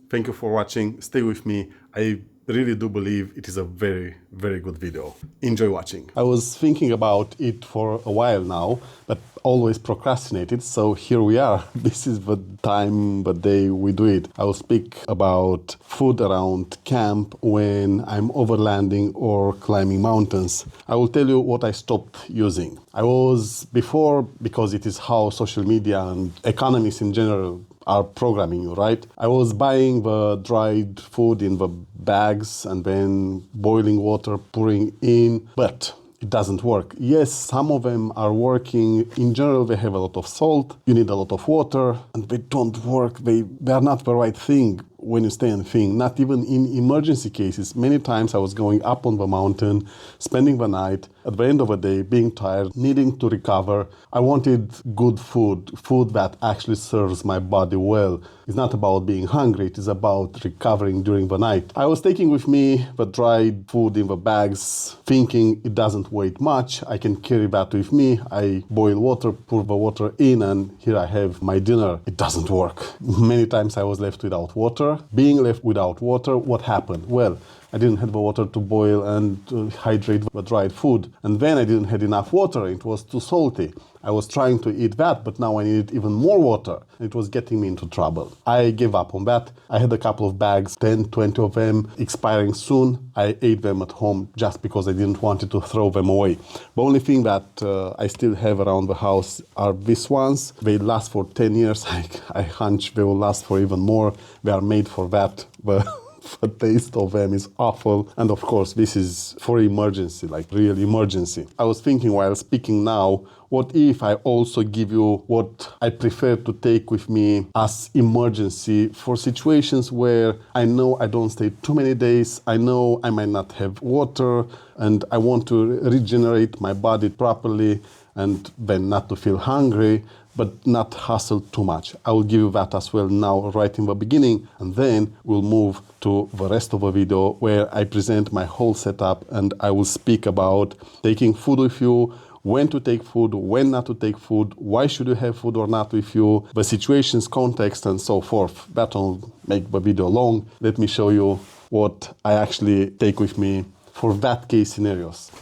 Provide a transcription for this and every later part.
Thank you for watching. Stay with me. I really do believe it is a very, very good video. Enjoy watching. I was thinking about it for a while now, but always procrastinated. So here we are. This is the time, the day we do it. I will speak about food around camp when I'm overlanding or climbing mountains. I will tell you what I stopped using. I was before, because it is how social media and economists in general are programming you, right? I was buying the dried food in the bags and then boiling water, pouring in, but it doesn't work. Yes, some of them are working. In general, they have a lot of salt. You need a lot of water, and they don't work. They are not the right thing when you stay and think. Not even in emergency cases. Many times I was going up on the mountain, spending the night, at the end of the day, being tired, needing to recover. I wanted good food, food that actually serves my body well. It's not about being hungry, it is about recovering during the night. I was taking with me the dried food in the bags, thinking it doesn't weigh much, I can carry that with me. I boil water, pour the water in, and here I have my dinner. It doesn't work. Many times I was left without water. Being left without water, what happened? Well, I didn't have the water to boil and to hydrate the dried food. And then I didn't have enough water. It was too salty. I was trying to eat that, but now I needed even more water. It was getting me into trouble. I gave up on that. I had a couple of bags, 10, 20 of them, expiring soon. I ate them at home just because I didn't want to throw them away. The only thing that I still have around the house are these ones. They last for 10 years. I hunch they will last for even more. They are made for that. But the taste of them is awful. And of course, this is for emergency, like real emergency. I was thinking while speaking now, what if I also give you what I prefer to take with me as emergency for situations where I know I don't stay too many days, I know I might not have water, and I want to regenerate my body properly and then not to feel hungry, but not hustle too much. I will give you that as well now, right in the beginning, and then we'll move to the rest of the video where I present my whole setup and I will speak about taking food with you, when to take food, when not to take food, why should you have food or not with you, the situations, context, and so forth. That will make the video long. Let me show you what I actually take with me for that case scenarios.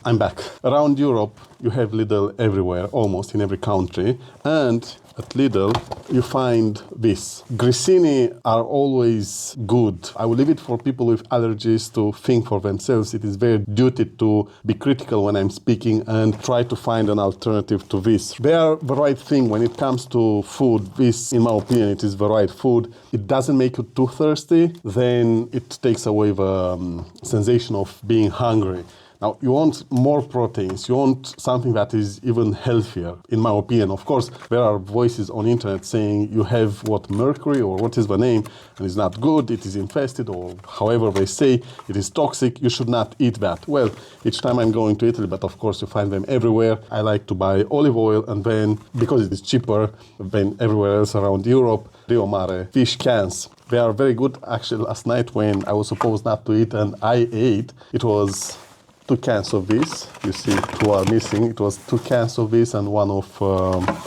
I'm back. Around Europe, you have Lidl everywhere, almost in every country. And at Lidl, you find this. Grissini are always good. I will leave it for people with allergies to think for themselves. It is their duty to be critical when I'm speaking and try to find an alternative to this. They are the right thing when it comes to food. This, in my opinion, it is the right food. It doesn't make you too thirsty. Then it takes away the sensation of being hungry. Now, you want more proteins, you want something that is even healthier, in my opinion. Of course, there are voices on the internet saying you have mercury, or what is the name, and it's not good, it is infested, or however they say, it is toxic, you should not eat that. Well, each time I'm going to Italy, but of course you find them everywhere, I like to buy olive oil, and then, because it is cheaper than everywhere else around Europe, Rio Mare fish cans. They are very good. Actually, last night when I was supposed not to eat and I ate, it was 2 cans of this. You see 2 are missing. It was 2 cans of this and 1 of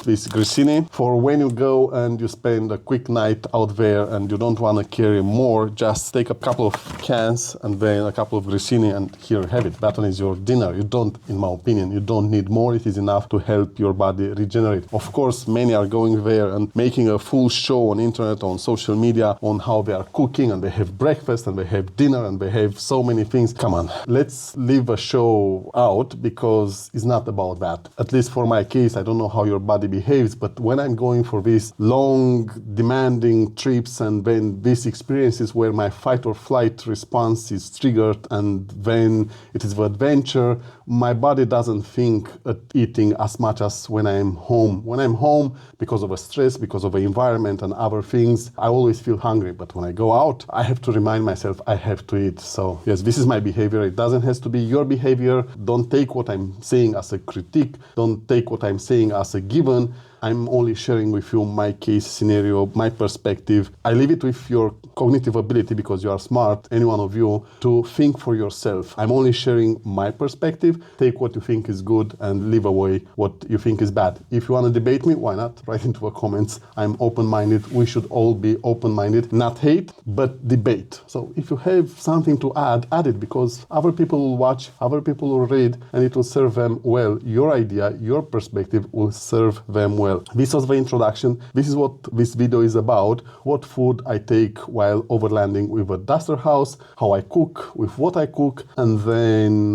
this grissini. For when you go and you spend a quick night out there and you don't want to carry more, just take a couple of cans and then a couple of grissini and here have it. That one is your dinner. You don't, in my opinion, you don't need more. It is enough to help your body regenerate. Of course, many are going there and making a full show on internet, on social media, on how they are cooking and they have breakfast and they have dinner and they have so many things. Come on, let's leave a show out because it's not about that. At least for my case, I don't know how your body behaves, but when I'm going for these long, demanding trips and then these experiences where my fight or flight response is triggered and then it is the adventure, my body doesn't think at eating as much as when I'm home. When I'm home, because of the stress, because of the environment and other things, I always feel hungry. But when I go out, I have to remind myself I have to eat. So yes, this is my behavior. It doesn't have to be your behavior. Don't take what I'm saying as a critique. Don't take what I'm saying as a given. I'm only sharing with you my case scenario, my perspective. I leave it with your cognitive ability, because you are smart, any one of you, to think for yourself. I'm only sharing my perspective. Take what you think is good and leave away what you think is bad. If you want to debate me, why not? Write into the comments. I'm open-minded. We should all be open-minded. Not hate, but debate. So if you have something to add it, because other people will watch, other people will read, and it will serve them well. Your idea, your perspective will serve them well. This was the introduction. This is what this video is about. What food I take while overlanding with a duster house, how I cook, with what I cook, and then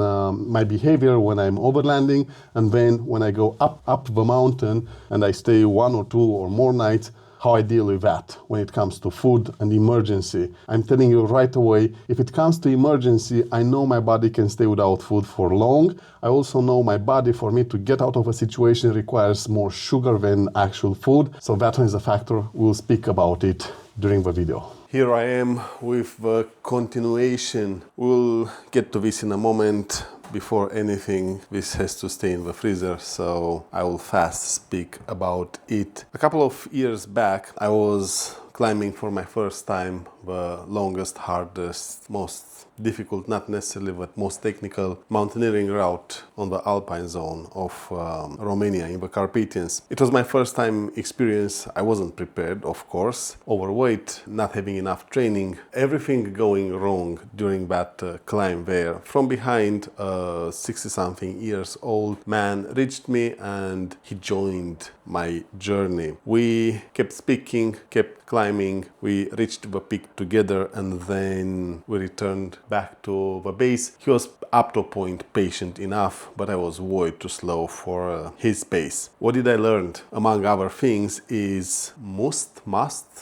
my behavior when I'm overlanding, and then when I go up the mountain and I stay 1 or 2 or more nights, how I deal with that when it comes to food and emergency. I'm telling you right away, if it comes to emergency, I know my body can stay without food for long. I also know my body, for me to get out of a situation, requires more sugar than actual food. So that one is a factor. We'll speak about it during the video. Here I am with the continuation. We'll get to this in a moment. Before anything, this has to stay in the freezer, so I will fast speak about it. A couple of years back, I was climbing for my first time the longest, hardest, most difficult, not necessarily, but most technical mountaineering route on the alpine zone of Romania in the Carpathians. It was my first time experience. I wasn't prepared, of course. Overweight, not having enough training, everything going wrong during that climb there. From behind, a 60-something years old man reached me and he joined my journey. We kept speaking, kept climbing. We reached the peak together, and then we returned back to the base. He was up to a point patient enough, but I was way too slow for his pace. What did I learn? Among other things is must.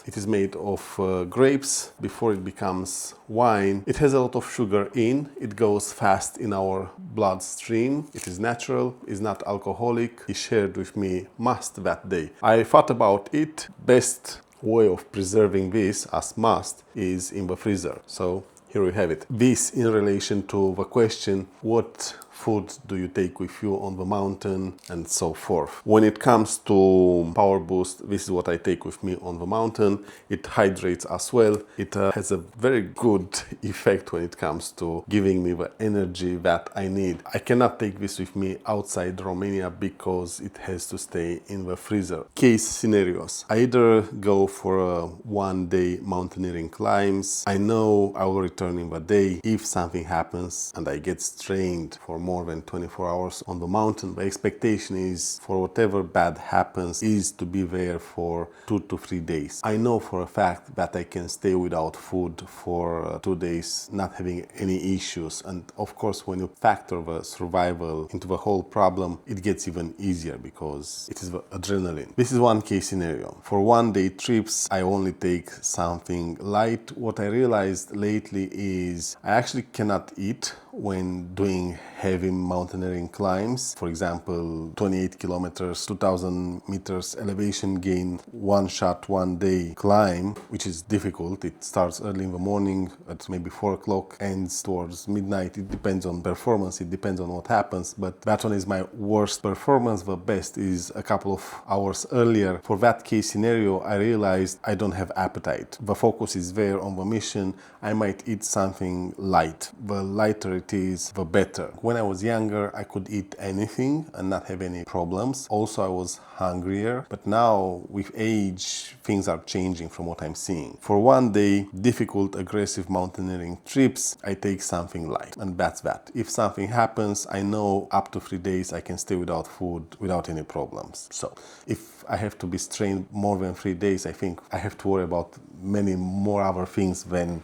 It is made of grapes before it becomes wine. It has a lot of sugar in. It goes fast in our bloodstream. It is natural, is not alcoholic. He shared with me must that day. I thought about it. Best way of preserving this as must is in the freezer. So here we have it. This in relation to the question, what food do you take with you on the mountain, and so forth. When it comes to power boost, this is what I take with me on the mountain. It hydrates as well. It has a very good effect when it comes to giving me the energy that I need. I cannot take this with me outside Romania because it has to stay in the freezer. Case scenarios. I either go for a one-day mountaineering climbs. I know I will return in the day. If something happens and I get strained for more than 24 hours on the mountain, the expectation is for whatever bad happens is to be there for 2 to 3 days. I know for a fact that I can stay without food for 2 days, not having any issues. And of course, when you factor the survival into the whole problem, it gets even easier because it is the adrenaline. This is one case scenario. For one-day trips, I only take something light. What I realized lately is I actually cannot eat when doing heavy mountaineering climbs. For example, 28 kilometers, 2000 meters elevation gain, one shot, 1 day climb, which is difficult. It starts early in the morning at maybe 4 o'clock, ends towards midnight. It depends on performance, it depends on what happens, but that one is my worst performance. The best is a couple of hours earlier. For that case scenario, I realized I don't have appetite. The focus is there on the mission. I might eat something light. The lighter it is, the better. When I was younger, I could eat anything and not have any problems. Also, I was hungrier, but now with age, things are changing from what I'm seeing. For 1 day, difficult, aggressive mountaineering trips, I take something light, and that's that. If something happens, I know up to 3 days I can stay without food without any problems. So if I have to be strained more than 3 days, I think I have to worry about many more other things than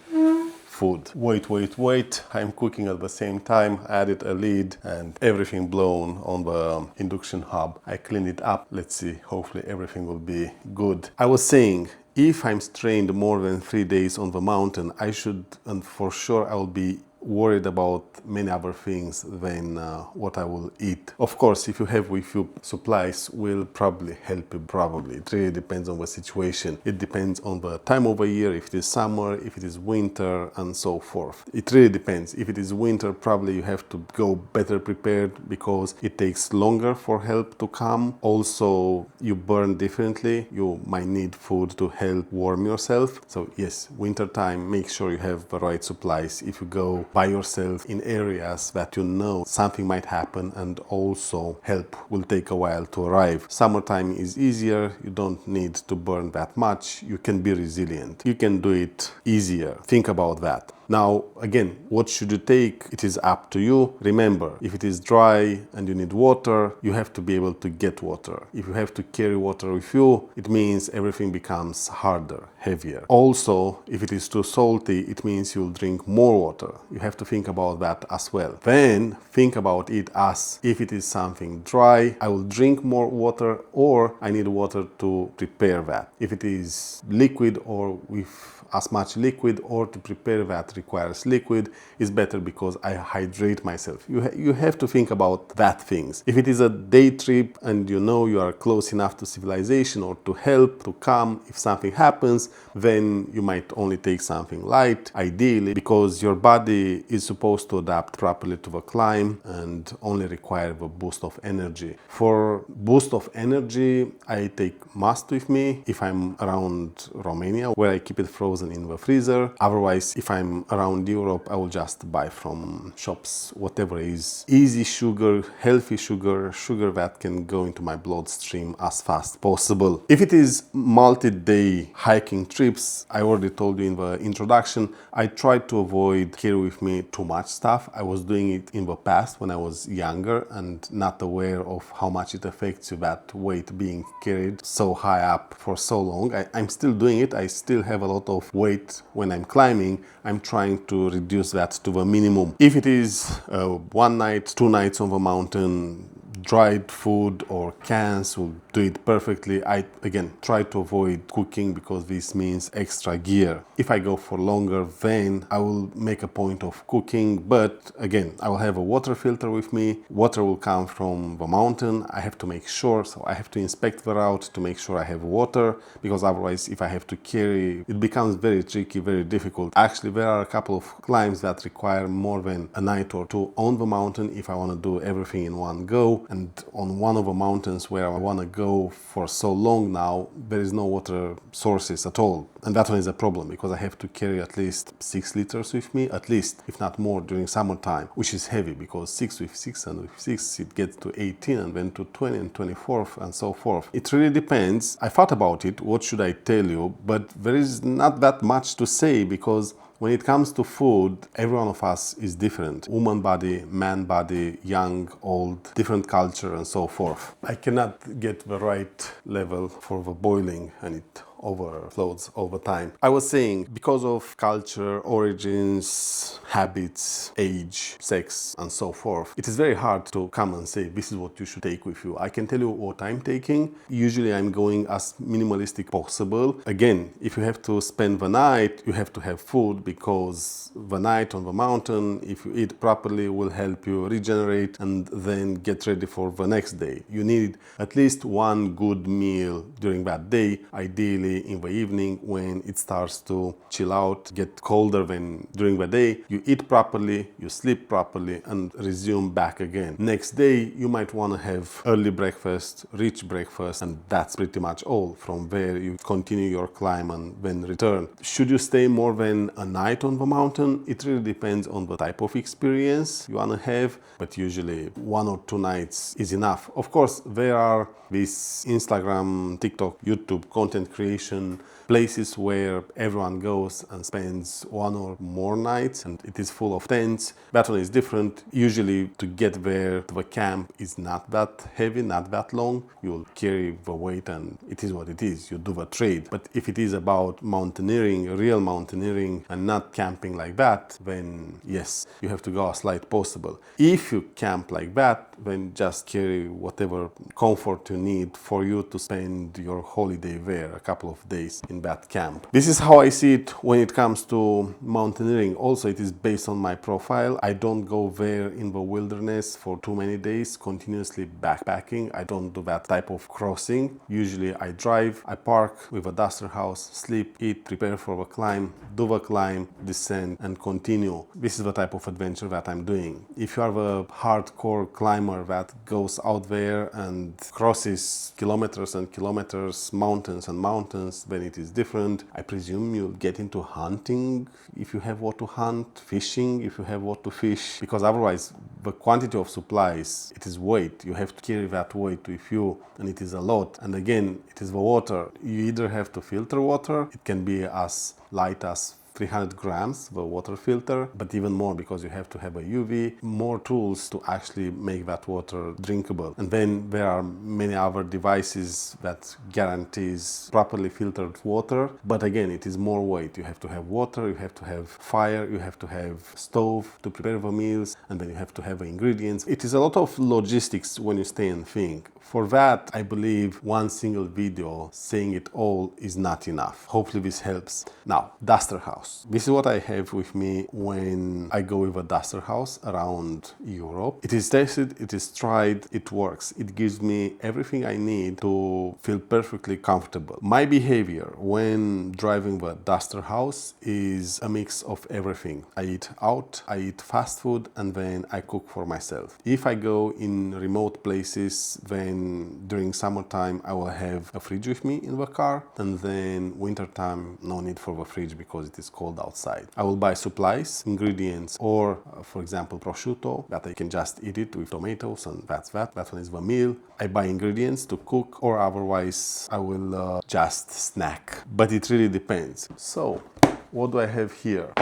food. Wait. I'm cooking at the same time. I added a lid and everything blown on the induction hob. I cleaned it up. Let's see, hopefully everything will be good. I was saying, if I'm strained more than 3 days on the mountain, I should, and for sure I will be worried about many other things than what I will eat. Of course, if you have with you supplies, will probably help you. Probably it really depends on the situation. It depends on the time of the year, if it is summer, if it is winter, and so forth. It really depends. If it is winter, probably you have to go better prepared because it takes longer for help to come. Also, you burn differently. You might need food to help warm yourself. So yes, winter time, make sure you have the right supplies. If you go by yourself in areas that you know something might happen, and also help will take a while to arrive. Summertime is easier. You don't need to burn that much. You can be resilient. You can do it easier. Think about that. Now, again, what should you take? It is up to you. Remember, if it is dry and you need water, you have to be able to get water. If you have to carry water with you, it means everything becomes harder, heavier. Also, if it is too salty, it means you'll drink more water. You have to think about that as well. Then think about it as if it is something dry, I will drink more water, or I need water to prepare that. If it is liquid or with as much liquid, or to prepare that requires liquid, is better because I hydrate myself. You have to think about that things. If it is a day trip and you know you are close enough to civilization or to help to come if something happens, then you might only take something light, ideally, because your body is supposed to adapt properly to the climb and only require the boost of energy. For boost of energy, I take must with me if I'm around Romania, where I keep it frozen in the freezer. Otherwise, if I'm around Europe, I will just buy from shops whatever is easy sugar, healthy sugar, sugar that can go into my bloodstream as fast as possible. If it is multi-day hiking trips, I already told you in the introduction, I try to avoid carry with me too much stuff. I was doing it in the past when I was younger and not aware of how much it affects you, that weight being carried so high up for so long. I'm still doing it. I still have a lot of weight when I'm climbing. I'm trying to reduce that to the minimum. If it is 1 night, 2 nights on the mountain, dried food or cans will do it perfectly. I again try to avoid cooking because this means extra gear. If I go for longer, then I will make a point of cooking, but again, I will have a water filter with me. Water will come from the mountain. I have to make sure, so I have to inspect the route to make sure I have water, because otherwise if I have to carry, it becomes very tricky, very difficult. Actually, there are a couple of climbs that require more than a night or two on the mountain if I want to do everything in one go. And on one of the mountains where I want to go for so long now, there is no water sources at all. And that one is a problem because I have to carry at least 6 liters with me, at least, if not more, during summertime, which is heavy because 6 with 6 and with 6, it gets to 18 and then to 20 and 24 and so forth. It really depends. I thought about it, what should I tell you? But there is not that much to say because when it comes to food, every one of us is different. Woman body, man body, young, old, different culture and so forth. I cannot get the right level for the boiling and it overflows over time. I was saying, because of culture, origins, habits, age, sex, and so forth, it is very hard to come and say, this is what you should take with you. I can tell you what I'm taking. Usually I'm going as minimalistic possible. Again, if you have to spend the night, you have to have food, because the night on the mountain, if you eat properly, will help you regenerate and then get ready for the next day. You need at least one good meal during that day, ideally in the evening when it starts to chill out, get colder than during the day. You eat properly, you sleep properly, and resume back again. Next day, you might want to have early breakfast, rich breakfast, and that's pretty much all. From there, you continue your climb and then return. Should you stay more than a night on the mountain? It really depends on the type of experience you want to have, but usually 1 or 2 nights is enough. Of course, there are these Instagram, TikTok, YouTube content creation places where everyone goes and spends 1 or more nights and it is full of tents. That one is different. Usually to get there, the camp is not that heavy, not that long. You'll carry the weight and it is what it is. You do the trade. But if it is about mountaineering, real mountaineering, and not camping like that, then yes, you have to go as light possible. If you camp like that, then just carry whatever comfort you need for you to spend your holiday there, a couple of days in in that camp. This is how I see it when it comes to mountaineering. Also, it is based on my profile. I don't go there in the wilderness for too many days, continuously backpacking. I don't do that type of crossing. Usually I drive, I park with a duster house, sleep, eat, prepare for the climb, do the climb, descend, and continue. This is the type of adventure that I'm doing. If you are the hardcore climber that goes out there and crosses kilometers and kilometers, mountains and mountains, then it is different. I presume you'll get into hunting if you have what to hunt, fishing if you have what to fish, because otherwise the quantity of supplies, it is weight. You have to carry that weight with you, and it is a lot. And again, it is the water. You either have to filter water, it can be as light as 300 grams, the water filter, but even more because you have to have a UV, more tools to actually make that water drinkable. And then there are many other devices that guarantees properly filtered water, but again, it is more weight. You have to have water, you have to have fire, you have to have stove to prepare the meals, and then you have to have the ingredients. It is a lot of logistics when you stay and think. For that, I believe one single video saying it all is not enough. Hopefully this helps. Now, duster house. This is what I have with me when I go with a duster house around Europe. It is tested, it is tried, it works. It gives me everything I need to feel perfectly comfortable. My behavior when driving the duster house is a mix of everything. I eat out, I eat fast food, and then I cook for myself. If I go in remote places, then during summertime I will have a fridge with me in the car, and then wintertime no need for the fridge because it is cold outside. I will buy supplies, ingredients, or for example prosciutto that I can just eat it with tomatoes, and that's that. That one is the meal. I buy ingredients to cook, or otherwise I will just snack. But it really depends. So what do I have here?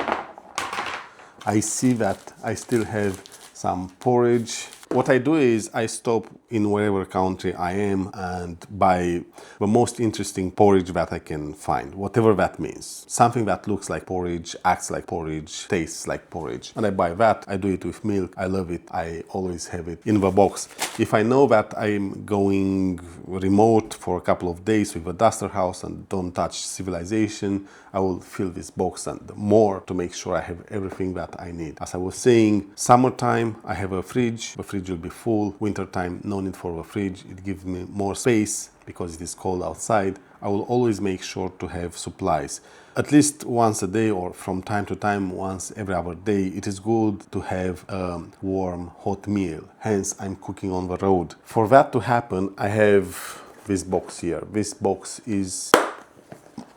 I see that I still have some porridge. What I do is I stop in wherever country I am and buy the most interesting porridge that I can find, whatever that means. Something that looks like porridge, acts like porridge, tastes like porridge. And I buy that, I do it with milk, I love it, I always have it in the box. If I know that I'm going remote for a couple of days with a duster house and don't touch civilization, I will fill this box and more to make sure I have everything that I need. As I was saying, summertime I have a fridge, the fridge will be full. Wintertime, no need for a fridge, it gives me more space because it is cold outside. I will always make sure to have supplies. At least once a day, or from time to time, once every other day, it is good to have a warm, hot meal. Hence, I'm cooking on the road. For that to happen, I have this box here. This box is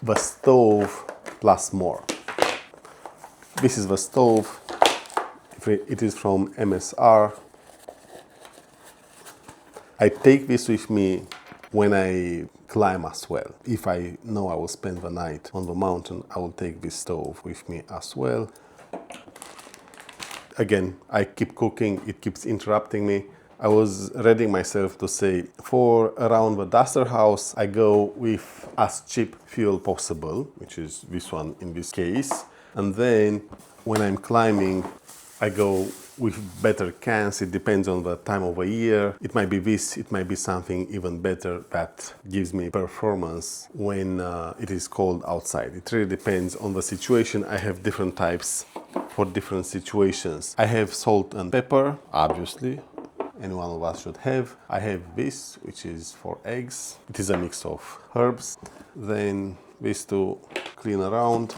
the stove plus more. This is the stove. It is from MSR. I take this with me when I climb as well. If I know I will spend the night on the mountain, I will take this stove with me as well. Again, I keep cooking, it keeps interrupting me. I was readying myself to say, for around the duster house, I go with as cheap fuel possible, which is this one in this case. And then when I'm climbing, I go with better cans. It depends on the time of the year. It might be this, it might be something even better that gives me performance when it is cold outside. It really depends on the situation. I have different types for different situations. I have salt and pepper, obviously. Any one of us should have. I have this, which is for eggs. It is a mix of herbs. Then this to clean around.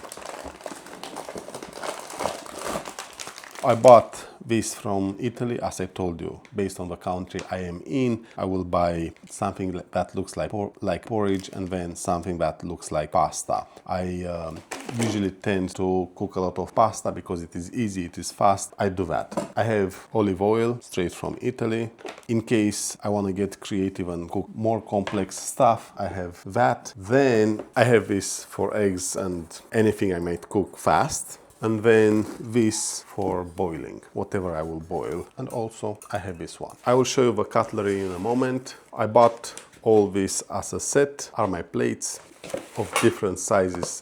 I bought this from Italy, as I told you, based on the country I am in. I will buy something that looks like porridge, and then something that looks like pasta. I usually tend to cook a lot of pasta because it is easy, it is fast. I do that. I have olive oil straight from Italy. In case I want to get creative and cook more complex stuff, I have that. Then I have this for eggs and anything I might cook fast. And then this for boiling, whatever I will boil. And also I have this one. I will show you the cutlery in a moment. I bought all this as a set, are my plates of different sizes.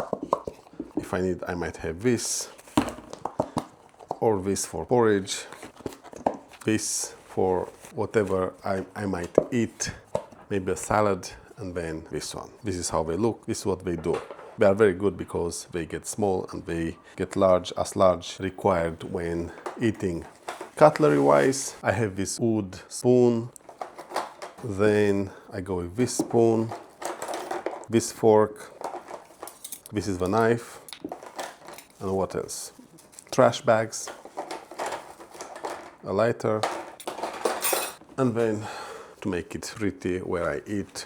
If I need, I might have this, or this for porridge, this for whatever I might eat, maybe a salad, and then this one. This is how they look, this is what they do. They are very good because they get small and they get large as large required when eating. Cutlery wise, I have this wood spoon, then I go with this spoon, this fork, this is the knife, and what else? Trash bags, a lighter, and then to make it pretty where I eat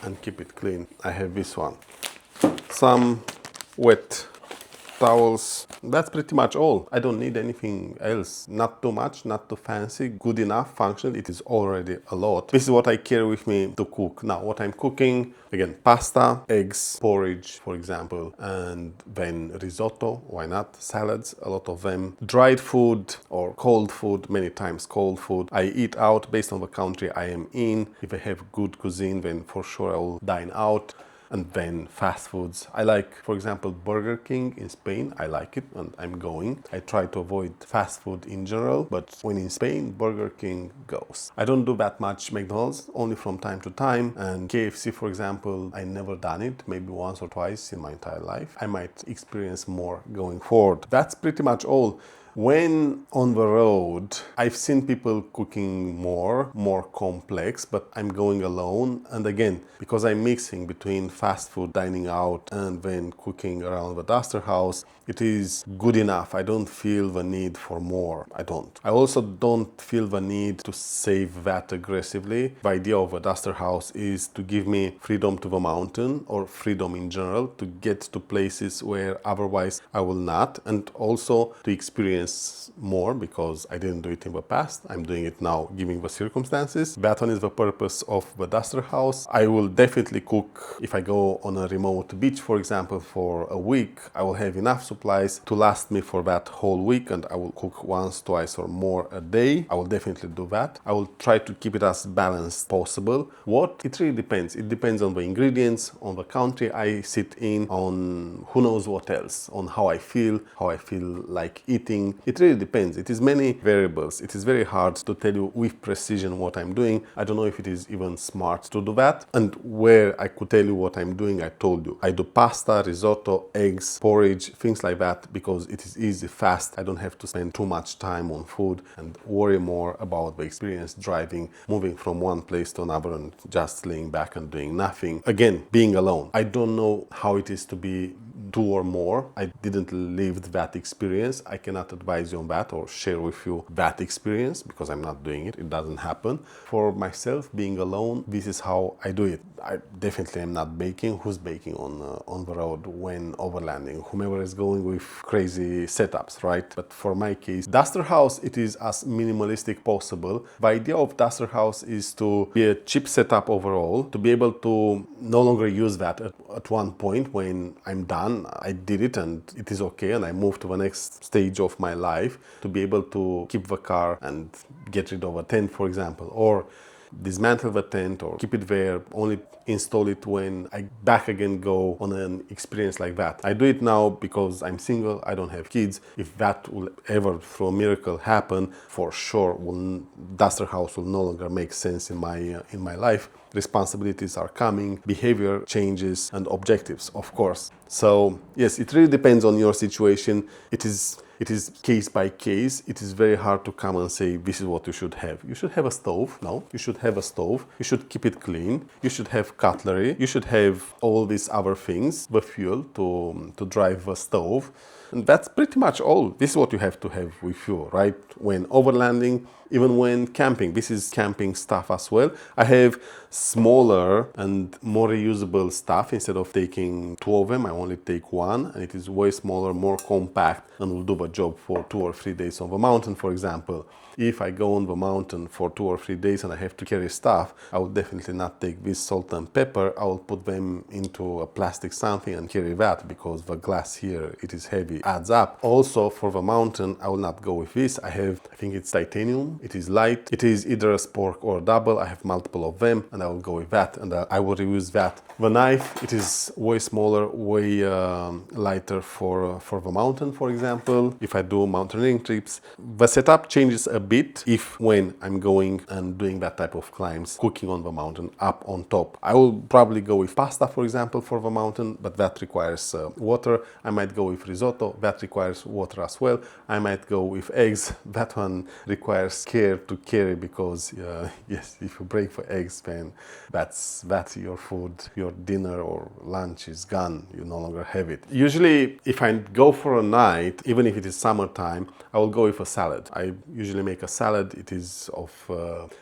and keep it clean, I have this one. Some wet towels. That's pretty much all. I don't need anything else. Not too much, not too fancy, good enough, functional. It is already a lot. This is what I carry with me to cook. Now, what I'm cooking, again, pasta, eggs, porridge, for example, and then risotto, why not? Salads, a lot of them. Dried food or cold food, many times cold food. I eat out based on the country I am in. If I have good cuisine, then for sure I will dine out. And then fast foods. I like, for example, Burger King in Spain. I like it and I'm going. I try to avoid fast food in general, but when in Spain, Burger King goes. I don't do that much McDonald's, only from time to time. And KFC, for example, I never done it, maybe once or twice in my entire life. I might experience more going forward. That's pretty much all. When on the road, I've seen people cooking more complex, but I'm going alone. And again, because I'm mixing between fast food, dining out, and then cooking around the duster house, it is good enough. I don't feel the need for more. I don't. I also don't feel the need to save that aggressively. The idea of a duster house is to give me freedom to the mountain or freedom in general to get to places where otherwise I will not, and also to experience more because I didn't do it in the past. I'm doing it now given the circumstances. That one is the purpose of the duster house. I will definitely cook if I go on a remote beach, for example, for a week. I will have enough supplies to last me for that whole week, and I will cook once, twice or more a day. I will definitely do that. I will try to keep it as balanced possible. It really depends. It depends on the ingredients, on the country I sit in, on who knows what else, on how I feel like eating. It really depends. It is many variables. It is very hard to tell you with precision what I'm doing. I don't know if it is even smart to do that. And where I could tell you what I'm doing, I told you. I do pasta, risotto, eggs, porridge, things like that because it is easy, fast. I don't have to spend too much time on food and worry more about the experience driving, moving from one place to another and just laying back and doing nothing. Again, being alone. I don't know how it is to be two or more. I didn't live that experience. I cannot advise you on that or share with you that experience because I'm not doing it. It doesn't happen. For myself, being alone, this is how I do it. I definitely am not baking. Who's baking on the road when overlanding? Whomever is going with crazy setups, right? But for my case, duster house, it is as minimalistic possible. The idea of duster house is to be a cheap setup overall, to be able to no longer use that at one point when I'm done. I did it and it is okay, and I move to the next stage of my life, to be able to keep the car and get rid of a tent, for example, or dismantle the tent or keep it there, only install it when I back again go on an experience like that. I do it now because I'm single, I don't have kids. If that will ever through a miracle happen, for sure duster house will no longer make sense in my life. Responsibilities are coming, behavior changes, and objectives, of course. So yes, it really depends on your situation. It is case by case. It is very hard to come and say this is what you should have. You should have a stove. No, you should have a stove. You should keep it clean. You should have cutlery. You should have all these other things, the fuel to drive a stove. And that's pretty much all. This is what you have to have with you, right? When overlanding, even when camping. This is camping stuff as well. I have smaller and more reusable stuff. Instead of taking two of them, I only take one, and it is way smaller, more compact, and will do the job for 2 or 3 days on the mountain, for example. If I go on the mountain for 2 or 3 days and I have to carry stuff, I will definitely not take this salt and pepper. I will put them into a plastic something and carry that, because the glass here, it is heavy, adds up. Also for the mountain, I will not go with this. I think it's titanium. It is light. It is either a spork or a double. I have multiple of them, and I will go with that, and I will reuse that. The knife, it is way smaller, way lighter for the mountain, for example, if I do mountaineering trips. The setup changes a bit when I'm going and doing that type of climbs, cooking on the mountain, up on top. I will probably go with pasta, for example, for the mountain, but that requires water. I might go with risotto, that requires water as well. I might go with eggs, that one requires care to carry, because yes, if you break the eggs, then that's your food, your dinner or lunch is gone, you no longer have it. Usually, if I go for a night, even if it is summertime, I will go with a salad. I usually make a salad. It is of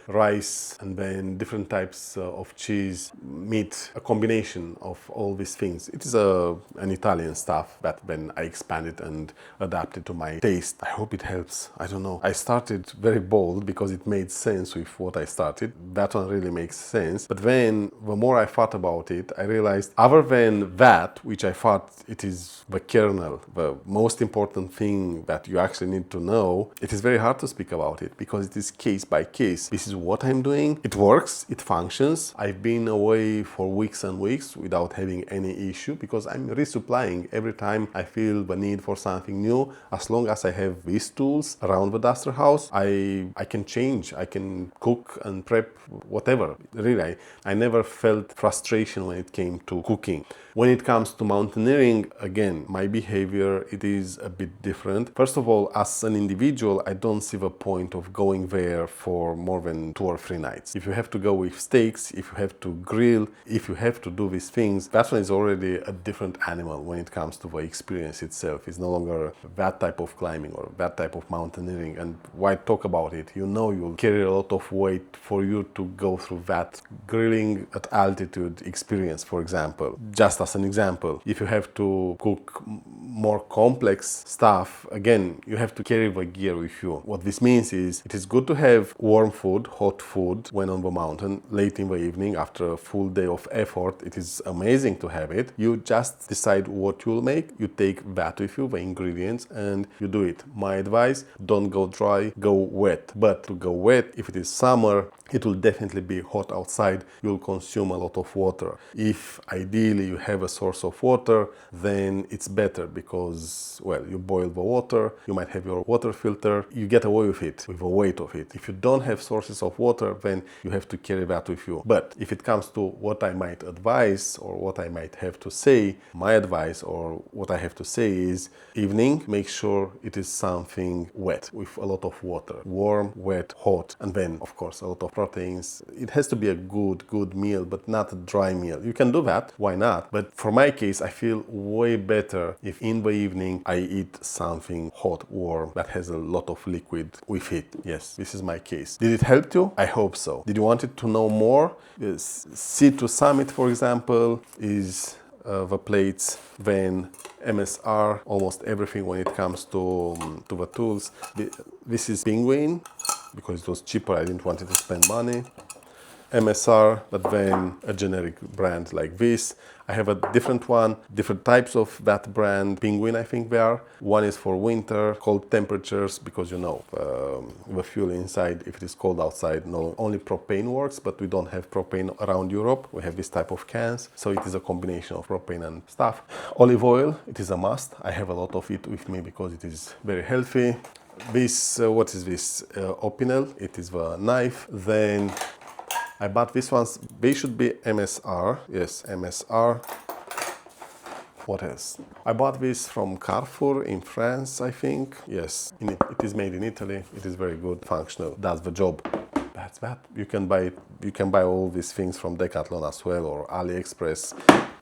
rice and then different types of cheese, meat, a combination of all these things. It is an Italian stuff that then I expanded and adapted to my taste. I hope it helps. I don't know. I started very bold because it made sense with what I started. That one really makes sense. But then the more I thought about it, I realized other than that, which I thought it is the kernel, the most important thing that you actually need to know, it is very hard to speak about it because it is case by case. This is what I'm doing. It works. It functions. I've been away for weeks and weeks without having any issue because I'm resupplying every time I feel the need for something new. As long as I have these tools around the duster house, I can change. I can cook and prep whatever. Really, I never felt frustration when it came to cooking. When it comes to mountaineering, again, my behavior, it is a bit different. First of all, as an individual, I don't see the point of going there for more than 2 or 3 nights. If you have to go with steaks, if you have to grill, if you have to do these things, that one is already a different animal when it comes to the experience itself. It's no longer that type of climbing or that type of mountaineering. And why talk about it? You know you'll carry a lot of weight for you to go through that grilling at altitude experience, for example. Just as an example, if you have to cook more complex stuff, again, you have to carry the gear with you. What this means is it is good to have warm food, hot food when on the mountain, late in the evening after a full day of effort. It is amazing to have it. You just decide what you'll make. You take that with you, the ingredients, and you do it. My advice, don't go dry, go wet. But to go wet, if it is summer, it will definitely be hot outside. You'll consume a lot of water. If ideally you have a source of water, then it's better because, well, you boil the water, you might have your water filter, you get away with it, with the weight of it. If you don't have sources of water, then you have to carry that with you. But if it comes to what I might advise or what I might have to say, my advice or what I have to say is evening, make sure it is something wet with a lot of water. Warm, wet, hot, and then, of course, a lot of proteins. It has to be a good meal, but not a dry meal. You can do that, why not? But for my case, I feel way better if in the evening I eat something hot, warm, that has a lot of liquid with it. Yes, this is my case. Did it help you? I hope so. Did you want to know more? Yes. C2 Summit, for example, is the plates, then MSR, almost everything when it comes to the tools. This is Penguin, because it was cheaper, I didn't want it to spend money. MSR, but then a generic brand like this. I have a different one, different types of that brand. Penguin, I think they are. One is for winter, cold temperatures, because you know, the fuel inside, if it is cold outside, no, only propane works, but we don't have propane around Europe. We have this type of cans, so it is a combination of propane and stuff. Olive oil, it is a must. I have a lot of it with me because it is very healthy. This, what is this? Opinel, it is the knife. Then I bought these ones. They should be MSR. Yes, MSR. What else? I bought this from Carrefour in France, I think. Yes, it is made in Italy. It is very good, functional, does the job. That's that. You can buy all these things from Decathlon as well or AliExpress.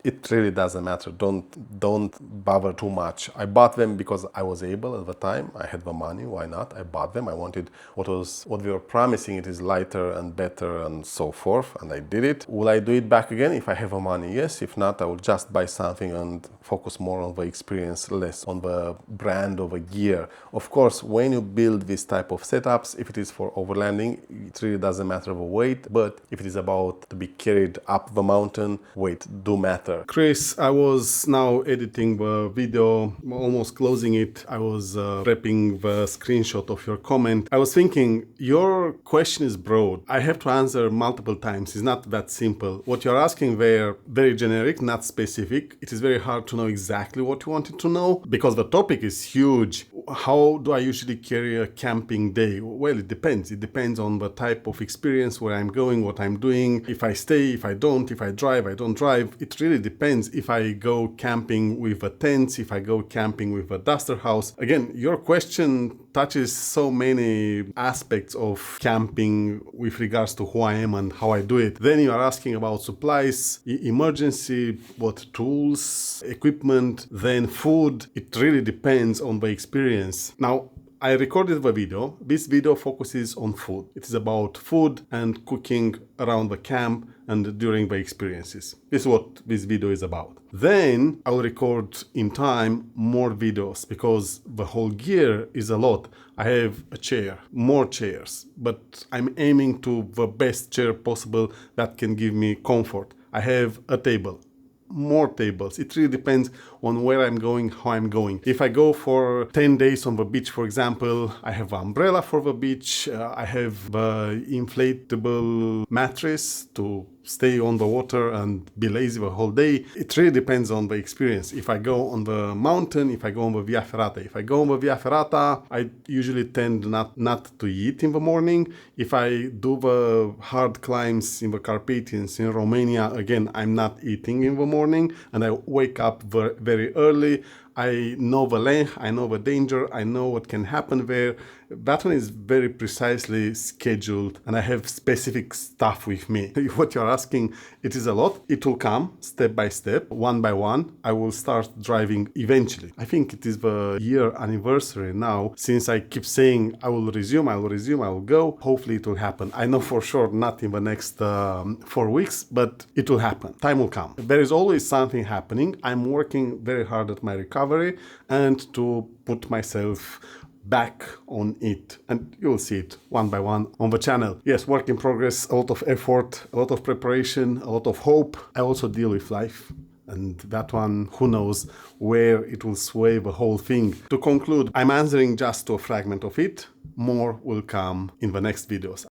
It really doesn't matter. Don't bother too much. I bought them because I was able at the time. I had the money. Why not? I bought them. I wanted what we were promising. It is lighter and better and so forth. And I did it. Will I do it back again if I have the money? Yes. If not, I will just buy something and focus more on the experience, less on the brand of a gear. Of course, when you build this type of setups, if it is for overlanding, it really doesn't matter the weight, but but if it is about to be carried up the mountain, weight do matter. Chris, I was now editing the video, almost closing it. I was prepping the screenshot of your comment. I was thinking, your question is broad. I have to answer multiple times. It's not that simple. What you're asking there, very generic, not specific. It is very hard to know exactly what you wanted to know because the topic is huge. How do I usually carry a camping day? Well, it depends. It depends on the type of experience, where I'm going, what I'm doing, if I stay, if I don't, if I drive, I don't drive. It really depends. If I go camping with a tent, if I go camping with a duster house. Again, your question touches so many aspects of camping with regards to who I am and how I do it. Then you are asking about supplies, emergency, what tools, equipment, then food. It really depends on the experience. Now, I recorded the video. This video focuses on food. It is about food and cooking around the camp and during the experiences. This is what this video is about. Then I'll record in time more videos because the whole gear is a lot. I have a chair, more chairs, but I'm aiming to the best chair possible that can give me comfort. I have a table, more tables. It really depends on where I'm going, how I'm going. If I go for 10 days on the beach, for example, I have an umbrella for the beach. I have the inflatable mattress to stay on the water and be lazy the whole day. It really depends on the experience. If I go on the mountain, if I go on the Via Ferrata. If I go on the Via Ferrata, I usually tend not to eat in the morning. If I do the hard climbs in the Carpathians in Romania, again, I'm not eating in the morning and I wake up very early. I know the length, I know the danger, I know what can happen there. That one is very precisely scheduled and I have specific stuff with me. What you're asking, it is a lot. It will come step by step, one by one. I will start driving eventually. I think it is the year anniversary now, since I keep saying I will resume, I will go. Hopefully it will happen. I know for sure not in the next 4 weeks, but it will happen. Time will come. There is always something happening. I'm working very hard at my recovery and to put myself back on it, and you'll see it one by one on the channel. Yes, work in progress, a lot of effort, a lot of preparation, a lot of hope. I also deal with life, and that one, who knows where it will sway the whole thing. To conclude, I'm answering just to a fragment of it. More will come in the next videos.